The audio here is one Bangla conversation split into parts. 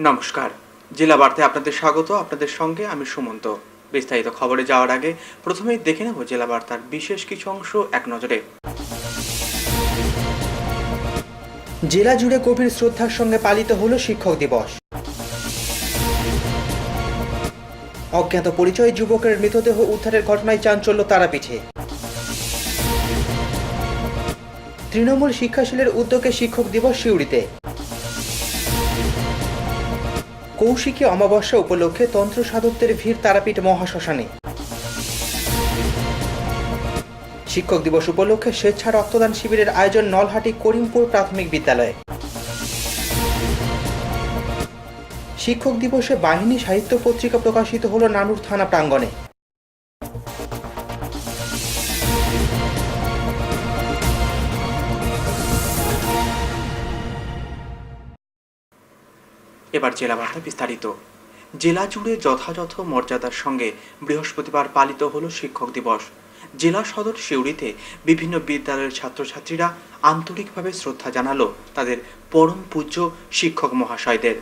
নমস্কার, জেলা বার্তায় আপনাদের স্বাগত। আপনাদের সঙ্গে আমি সুমন্ত। বিস্তারিত খবরে যাওয়ার আগে প্রথমেই দেখে নেব জেলা বার্তার বিশেষ কিছু অংশ এক নজরে। জেলা জুড়ে গভীর শ্রদ্ধার সঙ্গে পালিত হলো শিক্ষক দিবস। অজ্ঞাত পরিচয় যুবকের মৃতদেহ উদ্ধারের ঘটনায় চাঞ্চল্য তারাপীঠে। তৃণমূল শিক্ষাশীলের উদ্যোগে শিক্ষক দিবস সিউড়িতে। কৌশিকী অমাবস্যা উপলক্ষে তন্ত্র সাধকদের ভিড় তারাপীঠ মহাশ্মশানে। শিক্ষক দিবস উপলক্ষে স্বেচ্ছা রক্তদান শিবিরের আয়োজন নলহাটি করিমপুর প্রাথমিক বিদ্যালয়ে। শিক্ষক দিবসে বাহিনী সাহিত্য পত্রিকা প্রকাশিত হলো নানুর থানা প্রাঙ্গণে। এবার জেলা বার্তা বিস্তারিত। জেলা জুড়ে যথাযথ মর্যাদার সঙ্গে বৃহস্পতিবার পালিত হলো শিক্ষক দিবস। জেলা সদর সিউড়িতে বিভিন্ন বিদ্যালয়ের ছাত্রছাত্রীরা আন্তরিকভাবে শ্রদ্ধা জানালো তাদের পরম পূজ্য শিক্ষক মহাশয়দের।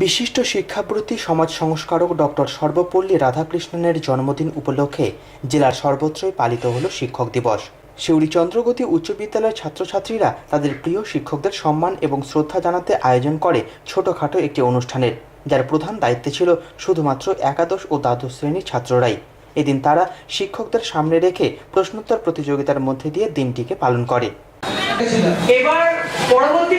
বিশিষ্ট শিক্ষাব্রতী সমাজ সংস্কারক ডক্টর সর্বপল্লী রাধাকৃষ্ণনের জন্মদিন উপলক্ষে জেলার সর্বত্রই পালিত হলো শিক্ষক দিবস। সিউড়ি চন্দ্রগতি উচ্চ বিদ্যালয়ের ছাত্রছাত্রীরা তাদের প্রিয় শিক্ষকদের সম্মান এবং শ্রদ্ধা জানাতে আয়োজন করে ছোটখাটো একটি অনুষ্ঠানের, যার প্রধান দায়িত্বে ছিল শুধুমাত্র একাদশ ও দ্বাদশ শ্রেণীর ছাত্ররাই। এদিন তারা শিক্ষকদের সামনে রেখে প্রশ্নোত্তর প্রতিযোগিতার মধ্যে দিয়ে দিনটিকে পালন করে। এবার পরবর্তী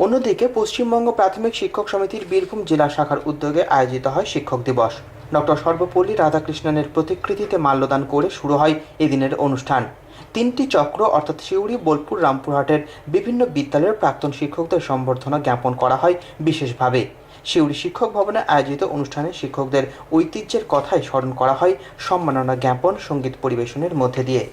অন্যদিকে পশ্চিমবঙ্গ প্রাথমিক শিক্ষক সমিতির বীরভূম জেলা শাখার উদ্যোগে আয়োজিত হয় শিক্ষক দিবস। ডক্টর সর্বপল্লী রাধাকৃষ্ণনের প্রতিকৃতিতে মাল্যদান করে শুরু হয় এদিনের অনুষ্ঠান। তিনটি চক্র অর্থাৎ সিউড়ি, বোলপুর, রামপুরহাটের বিভিন্ন বিদ্যালয়ের প্রাক্তন শিক্ষকদের সম্বর্ধনা জ্ঞাপন করা হয় বিশেষভাবে। সিউড়ি শিক্ষক ভবনে আয়োজিত অনুষ্ঠানে শিক্ষকদের ঐতিহ্যের কথাই স্মরণ করা হয় সম্মাননা জ্ঞাপন সঙ্গীত পরিবেশনের মধ্যে দিয়ে।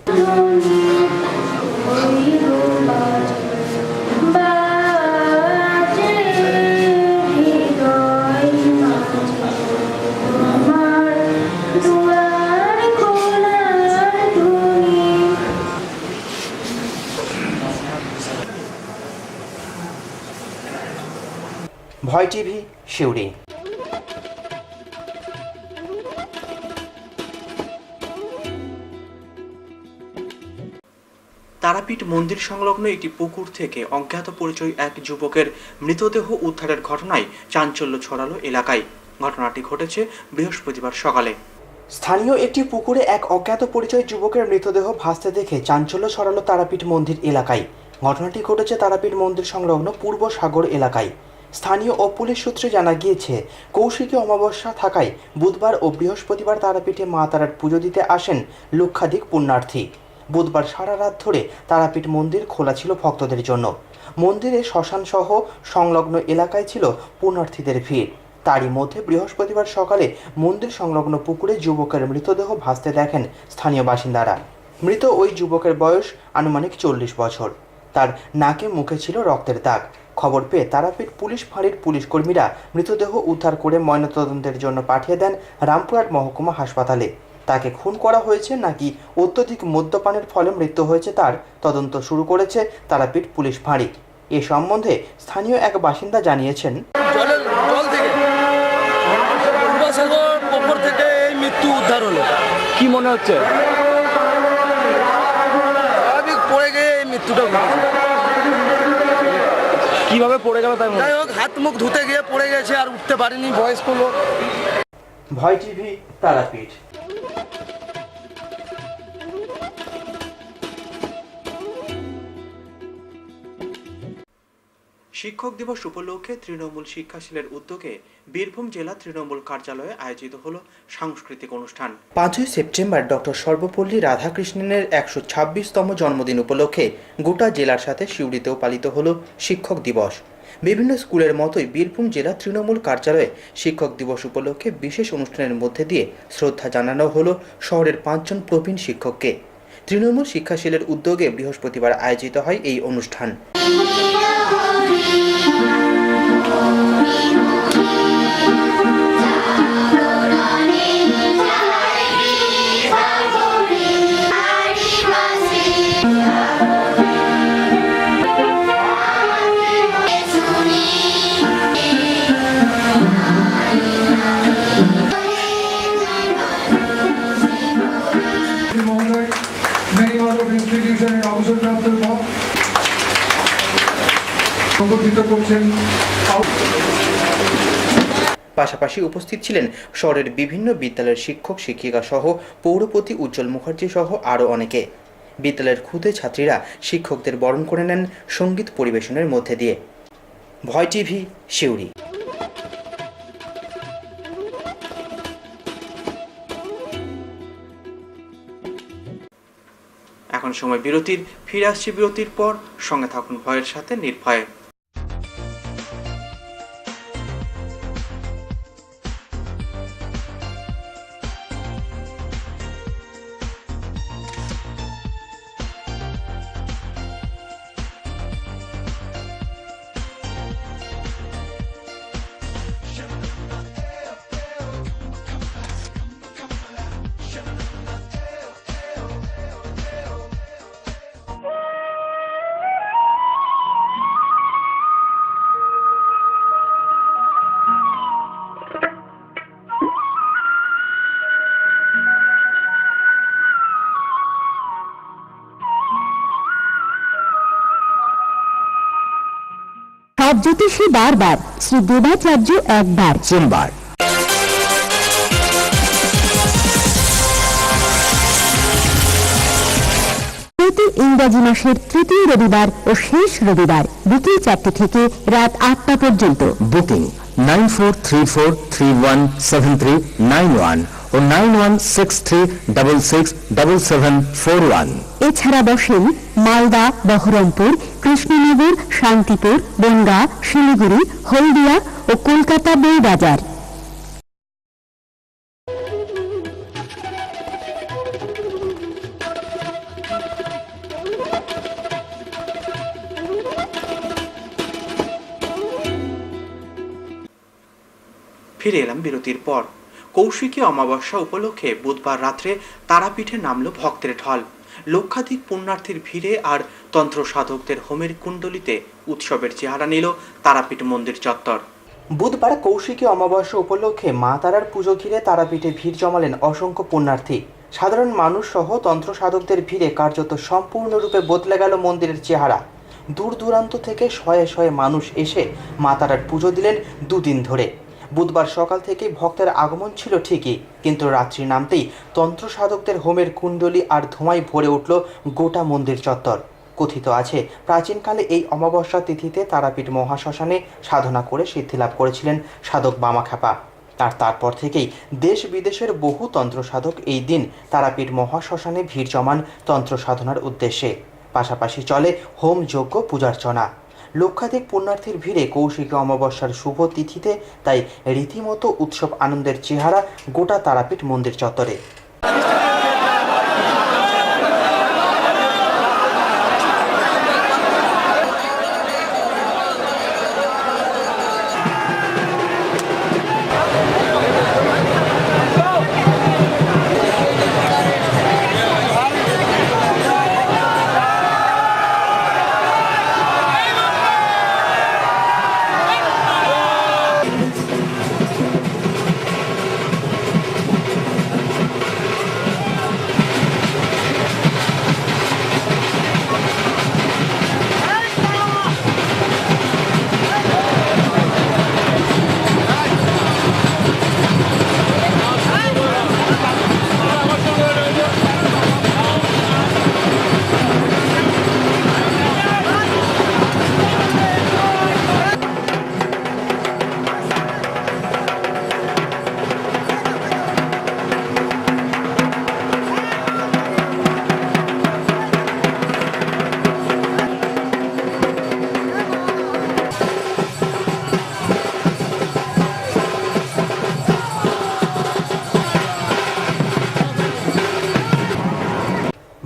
ভয় টিভি, সিউড়ি। তারাপীঠ মন্দির সংলগ্ন একটি পুকুর থেকে অজ্ঞাত পরিচয় এক যুবকের মৃতদেহ উদ্ধারের ঘটনায় চাঞ্চল্য ছড়ালো এলাকায়। ঘটনাটি ঘটেছে বৃহস্পতিবার সকালে। স্থানীয় একটি পুকুরে এক অজ্ঞাত পরিচয় যুবকের মৃতদেহ ভাসতে দেখে চাঞ্চল্য ছড়ালো তারাপীঠ মন্দির এলাকায়। ঘটনাটি ঘটেছে তারাপীঠ মন্দির সংলগ্ন পূর্ব সাগর এলাকায়। স্থানীয় ও পুলিশ সূত্রে জানা গিয়েছে, কৌশিকী অমাবস্যা থাকায় বুধবার ও বৃহস্পতিবার তারাপীঠে মা তারার পুজো দিতে আসেন লক্ষাধিক পুণ্যার্থী। বুধবার সারা রাত ধরে তারাপীঠ মন্দির খোলা ছিল ভক্তদের জন্য। মন্দিরে শ্মশান সহ সংলগ্ন এলাকায় ছিল পুণ্যার্থীদের ভিড়। তারই মধ্যে বৃহস্পতিবার সকালে মন্দির সংলগ্ন পুকুরে যুবকের মৃতদেহ ভাসতে দেখেন স্থানীয় বাসিন্দারা। মৃত ওই যুবকের বয়স আনুমানিক 40 বছর। তার নাকে মুখে ছিল রক্তের দাগ। খবর পেয়ে তারাপীঠ পুলিশ ফাঁড়ির পুলিশ কর্মীরা মৃতদেহ উদ্ধার করে ময়নাতদন্তের জন্য পাঠিয়ে দেন রামপুরহাট মহকুমা হাসপাতালে। তাকে খুন করা হয়েছে নাকি অত্যধিক মদ্যপানের ফলে মৃত্যু হয়েছে তার তদন্ত শুরু করেছে তারাপীঠ পুলিশ ফাঁড়ি। এ সম্বন্ধে স্থানীয় এক বাসিন্দা জানিয়েছেন, মৃত্যু উদ্ধার হলো। কি মনে হচ্ছে? পড়ে গিয়ে এই মৃত্যুটা কিভাবে পড়ে গেল? যাই হোক, হাত মুখ ধুতে গিয়ে পড়ে গেছে, আর উঠতে পারিনি, বয়স্ক লোক। ভয় টিভি, তারাপীঠ। শিক্ষক দিবস উপলক্ষে তৃণমূল শিক্ষাশীলের উদ্যোগে বীরভূম জেলা তৃণমূল কার্যালয়ে আয়োজিত হলো সাংস্কৃতিক অনুষ্ঠান। 5ই সেপ্টেম্বর ডক্টর সর্বপল্লী রাধাকৃষ্ণনের 126তম জন্মদিন উপলক্ষে গোটা জেলার সাথে সিউড়িতেও পালিত হলো শিক্ষক দিবস। বিভিন্ন স্কুলের মতোই বীরভূম জেলা তৃণমূল কার্যালয়ে শিক্ষক দিবস উপলক্ষে বিশেষ অনুষ্ঠানের মধ্যে দিয়ে শ্রদ্ধা জানানো হলো শহরের 5 জন প্রবীণ শিক্ষককে। তৃণমূল শিক্ষাশীলের উদ্যোগে বৃহস্পতিবার আয়োজিত হয় এই অনুষ্ঠান। ইনস্টিটিউশনের অবসরপ্রাপ্ত সংগঠিত করছেন। পাশাপাশি উপস্থিত ছিলেন শহরের বিভিন্ন বিদ্যালয়ের শিক্ষক শিক্ষিকা সহ পৌরপতি উজ্জ্বল মুখার্জি সহ আরও অনেকে। বিদ্যালয়ের ক্ষুদে ছাত্রীরা শিক্ষকদের বরণ করে নেন সঙ্গীত পরিবেশনের মধ্যে দিয়ে। ভয় টিভি, সিউড়ি। এখন সময় বিরতির, ফিরে আসছে বিরতির পর। সঙ্গে থাকুন ভয়ের সাথে নির্ভয়ে। সব জ্যোতিষী বারবার, শ্রী দেবাচার্য একবার। সোমবার প্রতি ইংরাজি মাসের তৃতীয় রবিবার ও শেষ রবিবার বিকেল 4টে থেকে রাত 8টা পর্যন্ত। বুকিং 9434317391 ও 9163667741। এছাড়া বসেন মালদা, বহরমপুর, কৃষ্ণনগর, শান্তিপুর, বনগাঁ, শিলিগুড়ি, হলদিয়া ও কলকাতা বউবাজার। ফিরে এলাম বিরতির পর। কৌশিকী অমাবস্যা উপলক্ষে বুধবার রাত্রে তারাপীঠে নামল ভক্তের ঢল। লক্ষাধিক পুণ্যার্থীর ভিড়ে আর তন্ত্র সাধকদের হোমের কুণ্ডলিতে উৎসবের চেহারা নিল তারাপীঠ মন্দির চত্বর। বুধবার কৌশিকী অমাবস্যা উপলক্ষে মা তারার পুজো ঘিরে তারাপীঠে ভিড় জমালেন অসংখ্য পুণ্যার্থী। সাধারণ মানুষ সহ তন্ত্র সাধকদের ভিড়ে কার্যত সম্পূর্ণরূপে বদলে গেল মন্দিরের চেহারা। দূর দূরান্ত থেকে শয়ে শয়ে মানুষ এসে মা তারার পুজো দিলেন দুদিন ধরে। বুধবার সকাল থেকেই ভক্তের আগমন ছিল ঠিকই, কিন্তু রাত্রি নামতেই তন্ত্র সাধকদের হোমের কুণ্ডলী আর ধোঁয়ায় ভরে উঠল গোটা মন্দির চত্বর। কথিত আছে, প্রাচীনকালে এই অমাবস্যা তিথিতে তারাপীঠ মহাশ্মশানে সাধনা করে সিদ্ধিলাভ করেছিলেন সাধক বামাখ্যাপা। আর তারপর থেকেই দেশ বিদেশের বহু তন্ত্র সাধক এই দিন তারাপীঠ মহাশ্মশানে ভিড় জমান তন্ত্র সাধনার উদ্দেশ্যে। পাশাপাশি চলে হোম যজ্ঞ পূজার্চনা। লক্ষাধিক পুণ্যার্থীর ভিড়ে কৌশিকী অমাবস্যার শুভ তিথিতে তাই রীতিমতো উৎসব আনন্দের চেহারা গোটা তারাপীঠ মন্দির চত্বরে।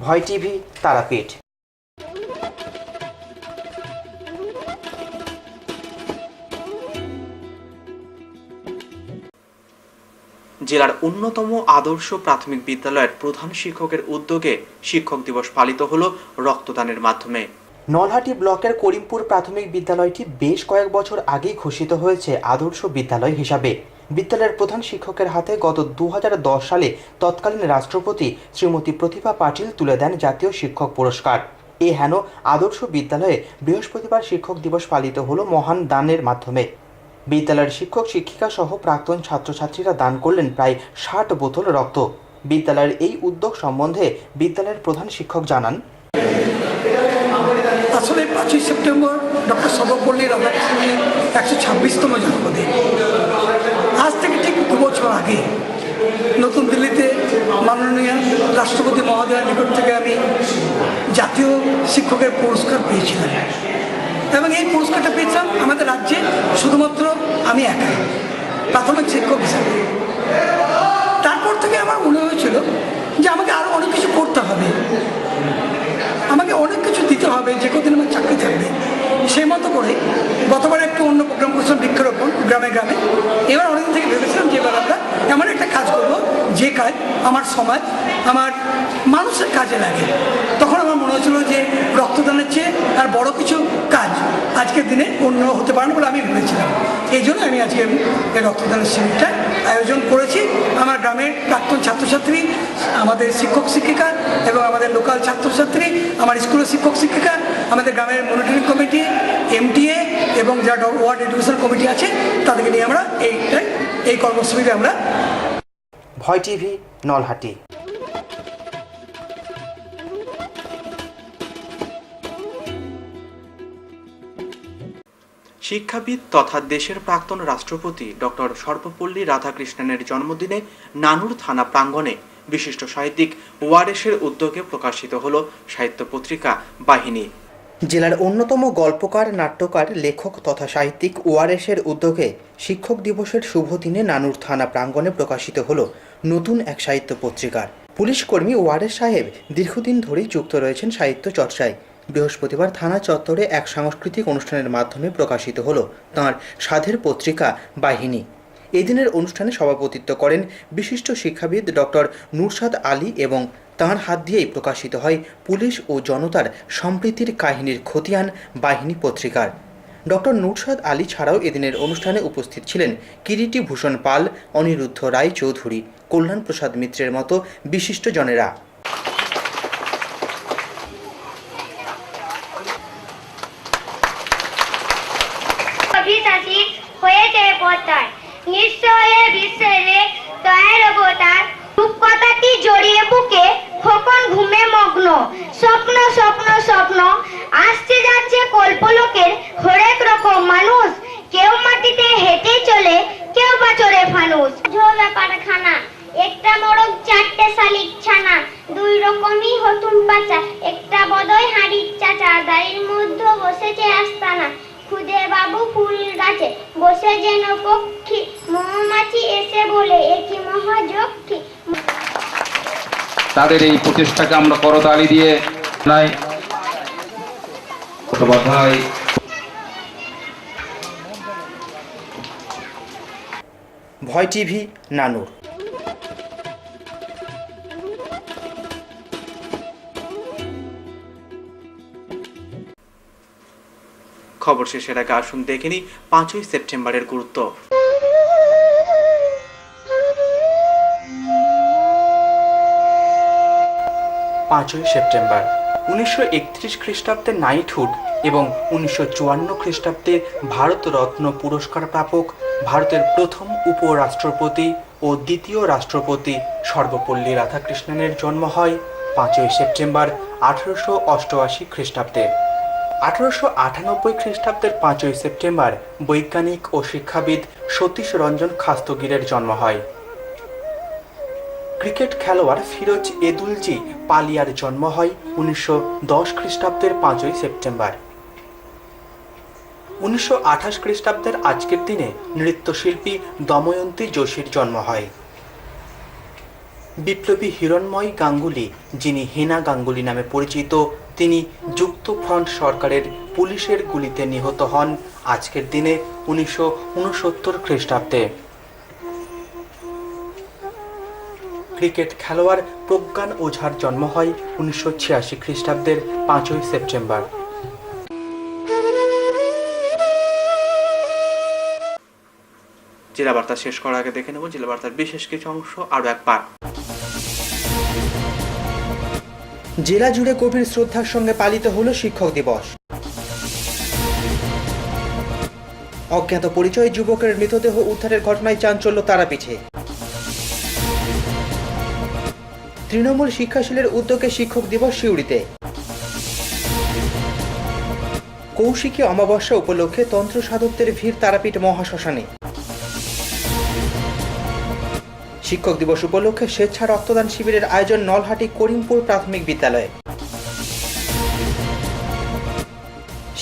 ভয় টিভি, তারাপীঠ। জেলার অন্যতম আদর্শ প্রাথমিক বিদ্যালয়ের প্রধান শিক্ষকের উদ্যোগে শিক্ষক দিবস পালিত হলো রক্তদানের মাধ্যমে। নলহাটি ব্লকের করিমপুর প্রাথমিক বিদ্যালয়টি বেশ কয়েক বছর আগেই ঘোষিত হয়েছে আদর্শ বিদ্যালয় হিসাবে। বিদ্যালয়ের প্রধান শিক্ষকের হাতে গত 2010 সালে তৎকালীন রাষ্ট্রপতি শ্রীমতী প্রতিভা পাটিল তুলে দেন জাতীয় শিক্ষক পুরস্কার। এ হেন আদর্শ বিদ্যালয়ে বৃহস্পতিবার শিক্ষক দিবস পালিত হলো মহান দানের মাধ্যমে। বিদ্যালয়ের শিক্ষক শিক্ষিকা সহ প্রাক্তন ছাত্রছাত্রীরা দান করলেন প্রায় 60 বোতল রক্ত। বিদ্যালয়ের এই উদ্যোগ সম্বন্ধে বিদ্যালয়ের প্রধান শিক্ষক জানান, আসলে 5ই সেপ্টেম্বর ডক্টর সর্বপল্লী রাধাকৃষ্ণনের 126তম জন্মদিন। আজ থেকে ঠিক 2 বছর আগে নতুন দিল্লিতে মাননীয় রাষ্ট্রপতি মহোদয়ের নিকট থেকে আমি জাতীয় শিক্ষকের পুরস্কার পেয়েছিলাম এবং এই পুরস্কারটা পেয়েছিলাম আমাদের রাজ্যে শুধুমাত্র আমি একাই প্রাথমিক শিক্ষক হিসাবে। তারপর থেকে আমার মনে হয়েছিল যে আমাকে আরও অনেক কিছু করতে হবে, আমাকে অনেক কিছু দিতে হবে, যে কদিন আমার চাকরি থাকবে। সেই মতো করে গতবার একটু অন্য প্রোগ্রাম করেছিলাম বৃক্ষরোপণ গ্রামে গ্রামে। এবার অনেকদিন থেকে ভেবেছিলাম যে এবার আমরা এমন একটা কাজ করব যে কাজ আমার সমাজ, আমার মানুষের কাজে লাগে। তখন আমার মনে হয়েছিল যে রক্তদানের চেয়ে আর বড় কিছু কাজ আজকের দিনে অন্য হতে পারে না বলে আমি ভেবেছিলাম। এই জন্য আমি আজকে এই রক্তদানের শিবিরটা আয়োজন করেছি। আমার গ্রামের প্রাক্তন ছাত্রছাত্রী, আমাদের শিক্ষক শিক্ষিকা এবং আমাদের লোকাল ছাত্রছাত্রী, আমার স্কুলের শিক্ষক শিক্ষিকা, আমাদের গ্রামের মনিটরিং কমিটি, এমটিএ এবং যা ওয়ার্ড এডুকেশন কমিটি আছে তাদেরকে নিয়ে আমরা এই কর্মসূচিতে আমরা। ভয় টিভি, নলহাটি। শিক্ষাবিদ তথা দেশের প্রাক্তন রাষ্ট্রপতি ডক্টর সর্বপল্লী রাধাকৃষ্ণনের জন্মদিনে নানুর থানা প্রাঙ্গণে বিশিষ্ট সাহিত্যিক ওয়ারেশের উদ্যোগে প্রকাশিত হল সাহিত্য পত্রিকা বাহিনী। জেলার অন্যতম গল্পকার, নাট্যকার, লেখক তথা সাহিত্যিক ওয়ারেশের উদ্যোগে শিক্ষক দিবসের শুভ দিনে নানুর থানা প্রাঙ্গণে প্রকাশিত হল নতুন এক সাহিত্য পত্রিকার। পুলিশকর্মী ওয়ারেশ সাহেব দীর্ঘদিন ধরেই যুক্ত রয়েছেন সাহিত্য চর্চায়। বৃহস্পতিবার থানা চত্বরে এক সাংস্কৃতিক অনুষ্ঠানের মাধ্যমে প্রকাশিত হল তাঁর সাধের পত্রিকা বাহিনী। এদিনের অনুষ্ঠানে সভাপতিত্ব করেন বিশিষ্ট শিক্ষাবিদ ডক্টর নুরশাদ আলী এবং তাঁর হাত দিয়েই প্রকাশিত হয় পুলিশ ও জনতার সম্প্রীতির কাহিনীর খতিয়ান বাহিনী পত্রিকার। ডক্টর নুরশাদ আলী ছাড়াও এদিনের অনুষ্ঠানে উপস্থিত ছিলেন কিরিটি ভূষণ পাল, অনিরুদ্ধ রায় চৌধুরী, কল্যাণ প্রসাদ মিত্রের মতো বিশিষ্ট জনেরা। হয়েছে পতার নিশ্চয়ে বিশ্বেরে দয়ার অবতার রূপকথাটি জড়িয়ে বুকে খোকন ঘুমে মগ্ন স্বপ্ন স্বপ্ন স্বপ্ন আসছে যাচ্ছে কল্পলোকের হরেক রকম মানুষ কেউ মাটিতে হেঁটে চলে কেউ বা চড়ে ফানুস ঝো ব্যাপার খানা একটা মোরগ 4টে শালিক ছানা 2 রকমই হতুন পাচা একটা বদয় হাঁড়ির চাচা দাঁড়ির মধ্যে বসেছে আস্তানা খুদে বাবু ফুল গাছে বসে যেন পক্ষী মৌমাছি এসে বলে একই মহাযক্ষী। তাদের এই প্রচেষ্টাকে আমরা করতালি দিয়ে নাই। ভয় টিভি, নানুর। খবর শেষের আগে আসুন দেখে নিই 5ই সেপ্টেম্বরের গুরুত্ব। 5ই সেপ্টেম্বর 1931 খ্রিস্টাব্দে নাইটহুড এবং 1954 খ্রিস্টাব্দে ভারতরত্ন পুরস্কার প্রাপক ভারতের প্রথম উপরাষ্ট্রপতি ও দ্বিতীয় রাষ্ট্রপতি সর্বপল্লী রাধাকৃষ্ণনের জন্ম হয় 5ই সেপ্টেম্বর 1888 খ্রিস্টাব্দে। 1898 খ্রিস্টাব্দের 5ই সেপ্টেম্বর বৈজ্ঞানিক ও শিক্ষাবিদ সতীশ রঞ্জন খাস্তগিরের জন্ম হয়। ক্রিকেট খেলোয়াড় ফিরোজ এদুলজি পালিয়ার জন্ম হয় 1910 খ্রিস্টাব্দের 5ই সেপ্টেম্বর। 1928 খ্রিস্টাব্দের আজকের দিনে নৃত্যশিল্পী দময়ন্তী যোশীর জন্ম হয়। বিপ্লবী হিরণময় গাঙ্গুলি, যিনি হেনা গাঙ্গুলি নামে পরিচিত, তিনি যুক্তফ্রন্ট সরকারের পুলিশের গুলিতে নিহত হন আজকের দিনে 1969 খ্রিস্টাব্দে। ক্রিকেট খেলোয়াড় প্রজ্ঞান ওঝার জন্ম হয় 1986 খ্রিস্টাব্দের 5ই সেপ্টেম্বর। জেলা বার্তা শেষ করার আগে দেখে নেব জেলা বার্তার বিশেষ কিছু অংশ আরও একবার। জেলা জুড়ে গভীর শ্রদ্ধার সঙ্গে পালিত হলো শিক্ষক দিবস। অজ্ঞাত পরিচয় যুবকের মৃতদেহ উদ্ধারের ঘটনায় চাঞ্চল্য তারাপীঠে। তৃণমূল শিক্ষাশীলের উদ্যোগে শিক্ষক দিবস সিউড়িতে। কৌশিকী অমাবস্যা উপলক্ষে তন্ত্র সাধকদের ভিড় তারাপীঠ মহাশ্মশানে। শিক্ষক দিবস উপলক্ষে স্বেচ্ছা রক্তদান শিবিরের আয়োজন নলহাটি করিমপুর প্রাথমিক বিদ্যালয়ে।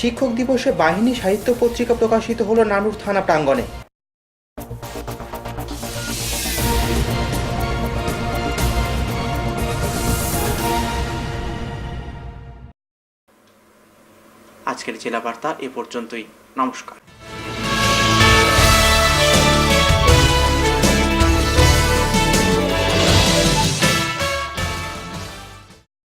শিক্ষক দিবসে বাহিনী সাহিত্য পত্রিকা প্রকাশিত হলো নানুর থানা প্রাঙ্গণে। আজকের জেলা বার্তা এ পর্যন্তই। নমস্কার।